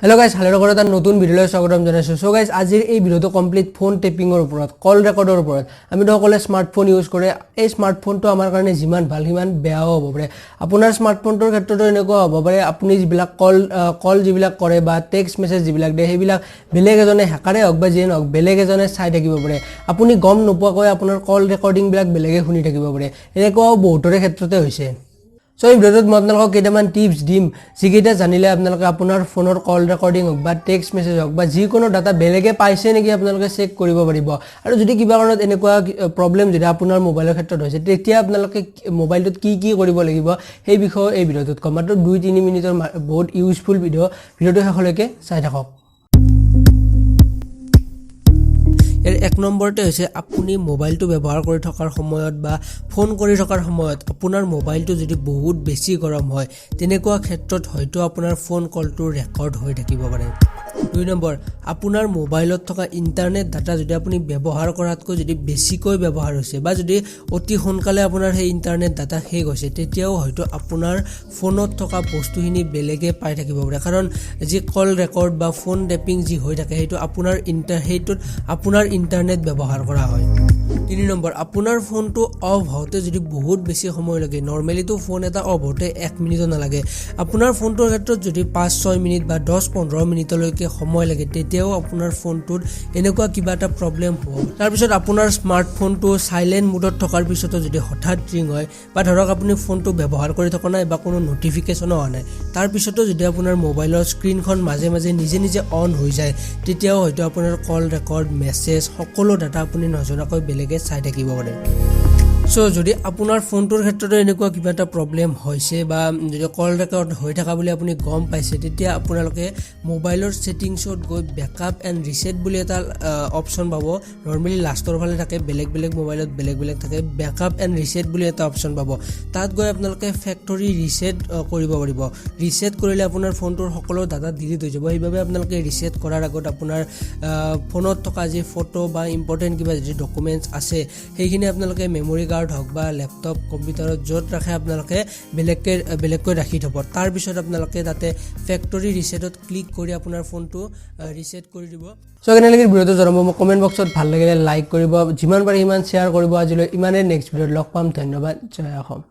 Hello guys, Haloi Tech এটা নতুন ভিডিওলৈ স্বাগতম জনাইছো। সো গাইস আজিৰ এই ভিডিওটো কমপ্লিট ফোন টেপিংৰ ওপৰত, কল ৰেকৰ্ডৰ ওপৰত। আমি সকলোৱে স্মাৰ্টফোন ইউজ কৰে। এই স্মাৰ্টফোনটো আমাৰ কাৰণে যিমান ভাল সিমান বেয়াও হ'ব পাৰে। আপোনাৰ স্মাৰ্টফোনটোৰ ক্ষেত্ৰতো এনেকুৱা হ'ব পাৰে আপুনি যিবিলাক কল যিবিলাক কৰে বা টেক্সট মেছেজ যিবিলাক দিয়ে সেইবিলাক বেলেগ এজনে হ্যাকাৰে হওক বা যিয়ে নহওক বেলেগ এজনে চাই থাকিব পাৰে। আপুনি গম নোপোৱাকৈ আপোনাৰ কল ৰেকৰ্ডিং বিলাক বেলেগে শুনি থাকিব পাৰে। এনেকুৱাও বহুতৰে ক্ষেত্ৰতে হৈছে। So এই ভিডিওত মই আপোনালোকক কেইটামান টিপছ দিম যিকেইটা জানিলে আপোনালোকে আপোনাৰ ফোনৰ কল ৰেকৰ্ডিং হওক বা টেক্সট মেছেজ হওক বা যিকোনো ডাটা বেলেগে পাইছে নেকি আপোনালোকে চেক কৰিব পাৰিব। আৰু যদি কিবা কাৰণত এনেকুৱা প্ৰবলেম যদি আপোনাৰ মোবাইলৰ ক্ষেত্ৰত হৈছে তেতিয়া আপোনালোকে মোবাইলটোত কি কৰিব লাগিব সেই বিষয়ে এই ভিডিওটোত কম। মাত্ৰ 2-3 মিনিটৰ বহুত ইউজফুল ভিডিওটো শেষলৈকে চাই থাকক। এক নম্বৰতে হৈছে আপুনি মোবাইলটো ব্যৱহাৰ কৰি থকাৰ সময়ত বা ফোন কৰি থকাৰ সময়ত আপোনাৰ মোবাইলটো যদি বহুত বেছি গৰম হয় তেনেকুৱা ক্ষেত্ৰত হয়তো আপোনাৰ ফোন কলটো ৰেকৰ্ড হৈ থাকিব পাৰে। 2 নম্বৰ, আপোনাৰ মোবাইলত থকা ইন্টাৰনেট ডাটা যদি আপুনি ব্যৱহাৰ কৰাতকৈ যদি বেছিকৈ ব্যৱহাৰ হৈছে বা যদি অতি সোনকালে আপোনাৰ সেই ইন্টাৰনেট ডাটা শেষ হৈছে তেতিয়াও হয়তো আপোনাৰ ফোনত থকা বস্তুখিনি বেলেগে পাই থাকিব পাৰে। কাৰণ যি কল ৰেকৰ্ড বা ফোন টেপিং যি হৈ থাকে সেইটো আপোনাৰ ইন্টাৰনেট ব্যৱহাৰ কৰা হয়। 3 নম্বৰ, আপোনাৰ ফোনটো অফ হওঁতে যদি বহুত বেছি সময় লাগে, নৰ্মেলিটো ফোন এটা অফ হওঁতে 1 মিনিটো নালাগে, আপোনাৰ ফোনটোৰ ক্ষেত্ৰত যদি 5-6 মিনিট বা 10-15 মিনিটলৈকে সময় লাগে তেতিয়াও আপোনাৰ ফোনটোত এনেকুৱা কিবা এটা প্ৰব্লেম হ'ব। তাৰপিছত আপোনাৰ স্মাৰ্টফোনটো চাইলেণ্ট মোডত থকাৰ পিছতো যদি হঠাৎ ৰিং হয় বা ধৰক আপুনি ফোনটো ব্যৱহাৰ কৰি থকা নাই বা কোনো নটিফিকেশ্যনো অহা নাই তাৰপিছতো যদি আপোনাৰ মোবাইলৰ স্ক্ৰীনখন মাজে মাজে নিজে অন হৈ যায় তেতিয়াও হয়তো আপোনাৰ কল ৰেকৰ্ড মেছেজ সকলো ডাটা আপুনি নজনাকৈ বেলেগে চাই থাকিব পাৰে। সো যদি আপোনাৰ ফোনটোৰ ক্ষেত্ৰতো এনেকুৱা কিবা এটা প্ৰব্লেম হৈছে বা যদি কল ৰেকৰ্ড হৈ থকা বুলি আপুনি গম পাইছে তেতিয়া আপোনালোকে মোবাইলৰ ছেটিংছত গৈ বেকআপ এণ্ড ৰিছেট বুলি এটা অপশ্যন পাব। নৰ্মেলি লাষ্টৰ ফালে থাকে, বেলেগ মোবাইলত বেলেগ থাকে। বেকআপ এণ্ড ৰিছেট বুলি এটা অপশ্যন পাব। তাত গৈ আপোনালোকে ফেক্টৰী ৰিছেট কৰিব পাৰিব। ৰিছেট কৰিলে আপোনাৰ ফোনটোৰ সকলো ডাটা ডিলিট হৈ যাব। সেইবাবে আপোনালোকে ৰিছেট কৰাৰ আগত আপোনাৰ ফোনত থকা যি ফটো বা ইম্পৰ্টেণ্ট কিবা যদি ডকুমেণ্টছ আছে সেইখিনি আপোনালোকে মেমৰি কাৰ্ড হওক বা লেপটপ কম্পিউটাৰত য'ত ৰাখে আপোনালোকে বেলেগকৈ ৰাখি থ'ব। তাৰপিছত আপোনালোকে তাতে ফেক্টৰী ৰিছেটত ক্লিক কৰি আপোনাৰ ফোনটো ৰিছেট কৰি দিব। সো কেনেকৈ ভিডিওটো জনাব মোক কমেণ্ট বক্সত, ভাল লাগিলে লাইক কৰিব, যিমান পাৰে সিমান শ্বেয়াৰ কৰিব। আজিলৈ ইমানেই, নেক্সট ভিডিঅ'ত লগ পাম। ধন্যবাদ। জয় অসম।